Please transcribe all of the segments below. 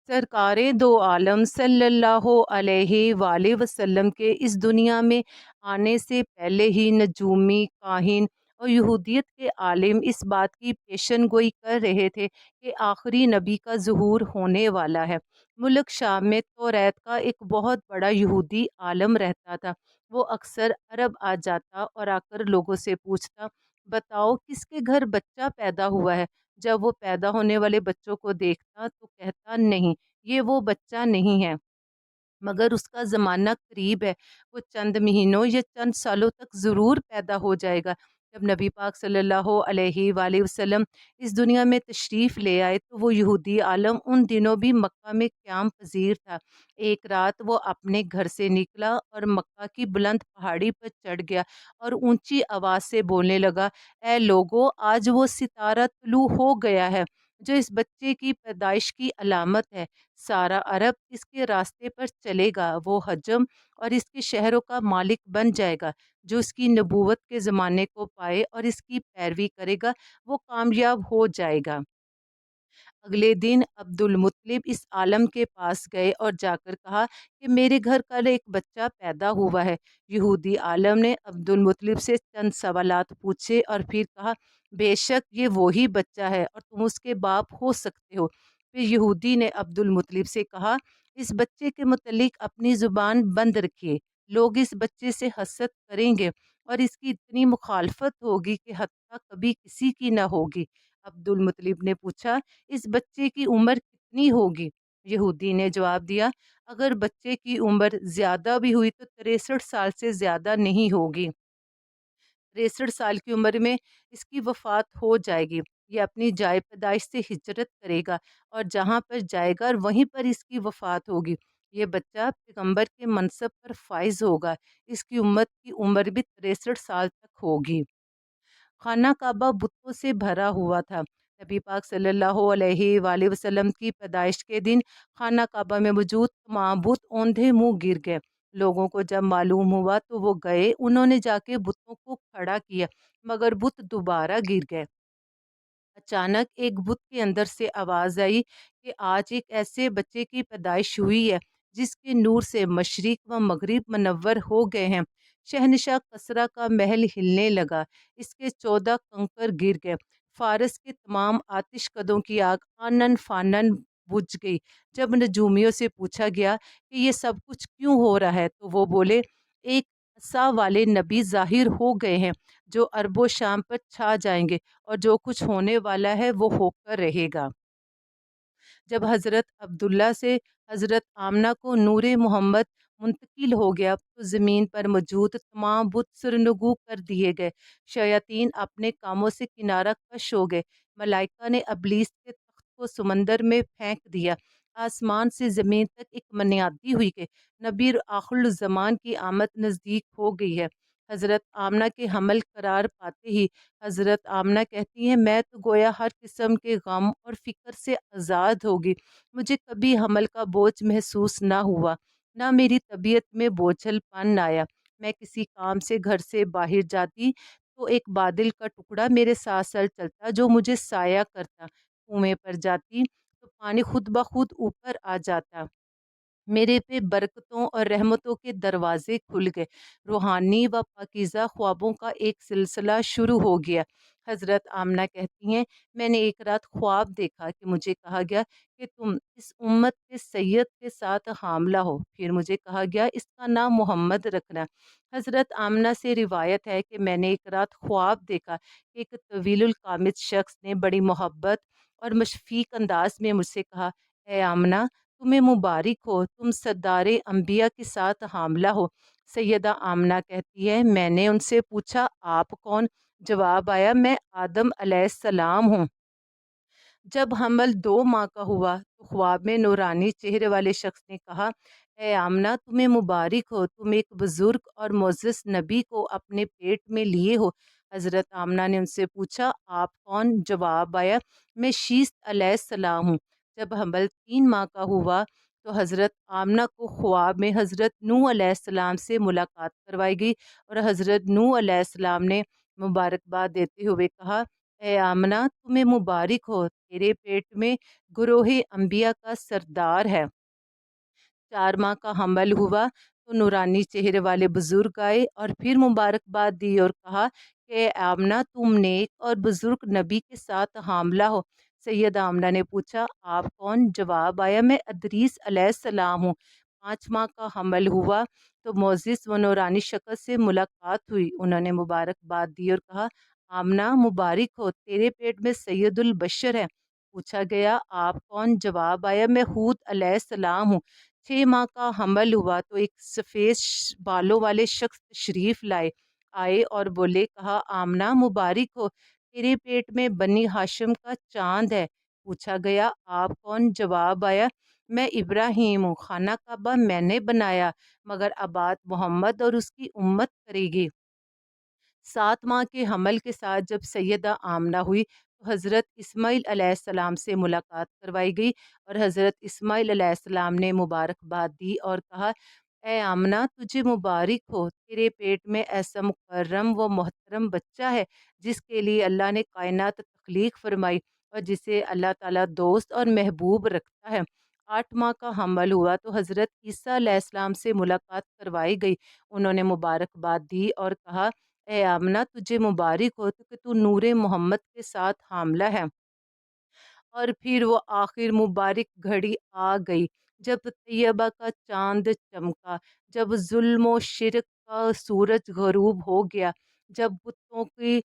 سرکار دو عالم صلی اللہ علیہ وآلہ وسلم کے اس دنیا میں آنے سے پہلے ہی نجومی، کاہن اور یہودیت کے عالم اس بات کی پیشن گوئی کر رہے تھے کہ آخری نبی کا ظہور ہونے والا ہے۔ ملک شام میں توریت کا ایک بہت بڑا یہودی عالم رہتا تھا۔ وہ اکثر عرب آ جاتا اور آ کر لوگوں سے پوچھتا، بتاؤ کس کے گھر بچہ پیدا ہوا ہے؟ جب وہ پیدا ہونے والے بچوں کو دیکھتا تو کہتا، نہیں، یہ وہ بچہ نہیں ہے، مگر اس کا زمانہ قریب ہے، وہ چند مہینوں یا چند سالوں تک ضرور پیدا ہو جائے گا۔ جب نبی پاک صلی اللہ علیہ وآلہ وسلم اس دنیا میں تشریف لے آئے تو وہ یہودی عالم ان دنوں بھی مکہ میں قیام پذیر تھا۔ ایک رات وہ اپنے گھر سے نکلا اور مکہ کی بلند پہاڑی پر چڑھ گیا اور اونچی آواز سے بولنے لگا، اے لوگو، آج وہ ستارہ طلوع ہو گیا ہے جو اس بچے کی پیدائش کی علامت ہے۔ سارا عرب اس کے راستے پر چلے گا، وہ حجم اور اس کے شہروں کا مالک بن جائے گا۔ جو اس کی نبوت کے زمانے کو پائے اور اس کی پیروی کرے گا وہ کامیاب ہو جائے گا۔ اگلے دن عبد المطلب اس عالم کے پاس گئے اور جا کر کہا کہ میرے گھر کل ایک بچہ پیدا ہوا ہے۔ یہودی عالم نے عبد المطلب سے چند سوالات پوچھے اور پھر کہا، بے شک یہ وہی بچہ ہے اور تم اس کے باپ ہو سکتے ہو۔ پھر یہودی نے عبد المطلب سے کہا، اس بچے کے متعلق اپنی زبان بند رکھیے، لوگ اس بچے سے حسد کریں گے اور اس کی اتنی مخالفت ہوگی کہ حتیٰ کبھی کسی کی نہ ہوگی۔ عبد المطلب نے پوچھا، اس بچے کی عمر کتنی ہوگی؟ یہودی نے جواب دیا، اگر بچے کی عمر زیادہ بھی ہوئی تو 63 سال سے زیادہ نہیں ہوگی۔ 63 سال کی عمر میں اس کی وفات ہو جائے گی۔ یہ اپنی جائے پیدائش سے ہجرت کرے گا اور جہاں پر جائے گا وہیں پر اس کی وفات ہوگی۔ یہ بچہ پیغمبر کے منصب پر فائز ہوگا۔ اس کی امت کی عمر بھی 63 سال تک ہوگی۔ خانہ کعبہ بتوں سے بھرا ہوا تھا۔ نبی پاک صلی اللہ علیہ وآلہ وسلم کی پیدائش کے دن خانہ کعبہ میں موجود تمام بت اوندھے منہ گر گئے۔ لوگوں کو جب معلوم ہوا تو وہ گئے، انہوں نے جا کے بتوں کو کھڑا کیا، مگر بت دوبارہ گر گئے۔ اچانک ایک بت کے اندر سے آواز آئی کہ آج ایک ایسے بچے کی پیدائش ہوئی ہے جس کے نور سے مشرق و مغرب منور ہو گئے ہیں۔ شہنشاہ کسریٰ کا محل ہلنے لگا، اس کے 14 کنکر گر گئے، فارس کے تمام آتش کدوں کی آگ آنن فانن بجھ گئی۔ جب نجومیوں سے پوچھا گیا کہ یہ سب کچھ کیوں ہو رہا ہے تو وہ بولے، ایک عصا والے نبی ظاہر ہو گئے ہیں جو عرب و شام پر چھا جائیں گے، اور جو کچھ ہونے والا ہے وہ ہو کر رہے گا۔ جب حضرت عبداللہ سے حضرت آمنہ کو نور محمد منتقل ہو گیا تو زمین پر موجود تمام بت سرنگو کر دیے گئے، شیاطین اپنے کاموں سے کنارہ کش ہو گئے، ملائکہ نے ابلیس کے تخت کو سمندر میں پھینک دیا، آسمان سے زمین تک ایک منادی ہوئی کہ نبی آخر الزمان کی آمد نزدیک ہو گئی ہے۔ حضرت آمنہ کے حمل قرار پاتے ہی حضرت آمنہ کہتی ہیں، میں تو گویا ہر قسم کے غم اور فکر سے آزاد ہوگی، مجھے کبھی حمل کا بوجھ محسوس نہ ہوا، نہ میری طبیعت میں بوجھل پن آیا۔ میں کسی کام سے گھر سے باہر جاتی تو ایک بادل کا ٹکڑا میرے ساتھ ساتھ چلتا جو مجھے سایہ کرتا، کنویں پر جاتی تو پانی خود بخود اوپر آ جاتا، میرے پہ برکتوں اور رحمتوں کے دروازے کھل گئے، روحانی و پاکیزہ خوابوں کا ایک سلسلہ شروع ہو گیا۔ حضرت آمنہ کہتی ہیں، میں نے ایک رات خواب دیکھا کہ مجھے کہا گیا کہ تم اس امت کے سید کے ساتھ حاملہ ہو، پھر مجھے کہا گیا اس کا نام محمد رکھنا۔ حضرت آمنہ سے روایت ہے کہ میں نے ایک رات خواب دیکھا کہ ایک طویل القامت شخص نے بڑی محبت اور مشفیق انداز میں مجھ سے کہا، اے آمنہ، تمہیں مبارک ہو، تم سردار انبیاء کے ساتھ حاملہ ہو۔ سیدہ آمنہ کہتی ہے، میں نے ان سے پوچھا، آپ کون؟ جواب آیا، میں آدم علیہ السلام ہوں۔ جب حمل 2 ماہ کا ہوا تو خواب میں نورانی چہرے والے شخص نے کہا، اے آمنہ، تمہیں مبارک ہو، تم ایک بزرگ اور معزز نبی کو اپنے پیٹ میں لیے ہو۔ حضرت آمنہ نے ان سے پوچھا، آپ کون؟ جواب آیا، میں شیث علیہ السلام ہوں۔ جب حمل 3 ماہ کا ہوا تو حضرت آمنہ کو خواب میں حضرت نوح علیہ السلام سے ملاقات کروائی گئی اور حضرت نوح علیہ السلام نے مبارکباد دیتے ہوئے کہا، اے آمنہ تمہیں مبارک ہو، تیرے پیٹ میں گروہ انبیاء کا سردار ہے۔ 4 ماہ کا حمل ہوا تو نورانی چہرے والے بزرگ آئے اور پھر مبارکباد دی اور کہا کہ اے آمنہ تم نیک اور بزرگ نبی کے ساتھ حاملہ ہو۔ سید آمنہ نے پوچھا آپ کون؟ جواب آیا میں ادریس علیہ السلام ہوں۔ 5 ماہ کا حمل ہوا تو معزز و نورانی شکل سے ملاقات ہوئی، انہوں نے مبارکباد دی اور کہا آمنہ مبارک ہو، تیرے پیٹ میں سید البشر ہے۔ پوچھا گیا آپ کون؟ جواب آیا میں ہود علیہ السلام ہوں۔ 6 ماہ کا حمل ہوا تو ایک سفید بالوں والے شخص تشریف آئے اور بولے کہا آمنہ مبارک ہو، تیرے پیٹ میں بنی ہاشم کا چاند ہے۔ پوچھا گیا آپ کون؟ جواب آیا میں ابراہیم ہوں، خانہ کعبہ میں نے بنایا مگر آباد محمد اور اس کی امت کرے گی۔ 7 ماہ کے حمل کے ساتھ جب سیدہ آمنہ ہوئی تو حضرت اسماعیل علیہ السلام سے ملاقات کروائی گئی اور حضرت اسماعیل علیہ السلام نے مبارکباد دی اور کہا اے آمنہ تجھے مبارک ہو، تیرے پیٹ میں ایسا مکرم و محترم بچہ ہے جس کے لیے اللہ نے کائنات تخلیق فرمائی اور جسے اللہ تعالیٰ دوست اور محبوب رکھتا ہے۔ 8 ماہ کا حمل ہوا تو حضرت عیسیٰ علیہ السلام سے ملاقات کروائی گئی، انہوں نے مبارکباد دی اور کہا اے آمنہ تجھے مبارک ہو کہ تو نور محمد کے ساتھ حاملہ ہے۔ اور پھر وہ آخر مبارک گھڑی آ گئی جب طیبہ کا چاند چمکا، جب ظلم و شرک کا سورج غروب ہو گیا، جب بتوں کی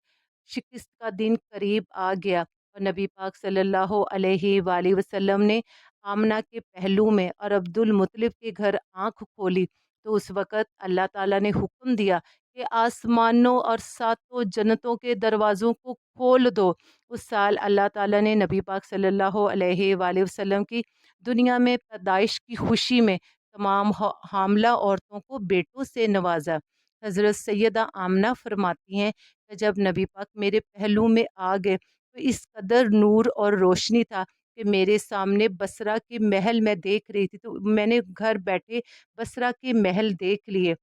شکست کا دن قریب آ گیا اور نبی پاک صلی اللہ علیہ وآلہ وسلم نے آمنہ کے پہلو میں اور عبد المطلب کے گھر آنکھ کھولی تو اس وقت اللہ تعالیٰ نے حکم دیا کہ آسمانوں اور 7 جنتوں کے دروازوں کو کھول دو۔ اس سال اللہ تعالیٰ نے نبی پاک صلی اللہ علیہ وآلہ وسلم کی دنیا میں پیدائش کی خوشی میں تمام حاملہ عورتوں کو بیٹوں سے نوازا۔ حضرت سیدہ آمنہ فرماتی ہیں کہ جب نبی پاک میرے پہلو میں آ گئے تو اس قدر نور اور روشنی تھا کہ میرے سامنے بصرہ کے محل میں دیکھ رہی تھی تو میں نے گھر بیٹھے بصرہ کے محل دیکھ لیے۔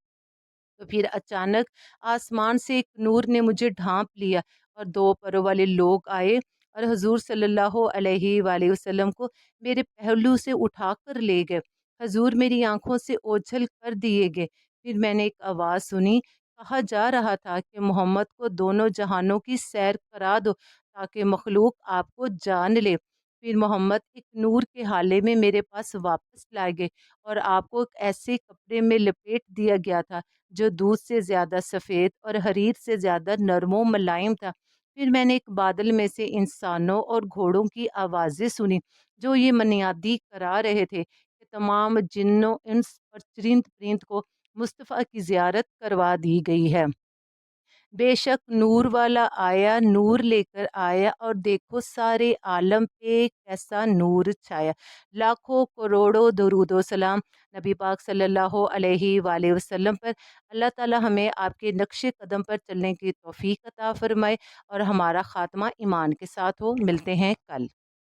تو پھر اچانک آسمان سے ایک نور نے مجھے ڈھانپ لیا اور 2 پروں والے لوگ آئے اور حضور صلی اللہ علیہ وآلہ وسلم کو میرے پہلو سے اٹھا کر لے گئے۔ حضور میری آنکھوں سے اوجھل کر دیے گئے۔ پھر میں نے ایک آواز سنی، کہا جا رہا تھا کہ محمد کو دونوں جہانوں کی سیر کرا دو تاکہ مخلوق آپ کو جان لے۔ پھر محمد ایک نور کے حالے میں میرے پاس واپس لائے گئے اور آپ کو ایک ایسے کپڑے میں لپیٹ دیا گیا تھا جو دودھ سے زیادہ سفید اور حریر سے زیادہ نرم و ملائم تھا۔ پھر میں نے ایک بادل میں سے انسانوں اور گھوڑوں کی آوازیں سنی جو یہ منادی کرا رہے تھے کہ تمام جنوں انس اور چرند پرند کو مصطفیٰ کی زیارت کروا دی گئی ہے۔ بے شک نور والا آیا، نور لے کر آیا اور دیکھو سارے عالم پہ کیسا نور چھایا۔ لاکھوں کروڑوں درود و سلام نبی پاک صلی اللہ علیہ وآلہ وسلم پر۔ اللہ تعالی ہمیں آپ کے نقش قدم پر چلنے کی توفیق عطا فرمائے اور ہمارا خاتمہ ایمان کے ساتھ ہو۔ ملتے ہیں کل۔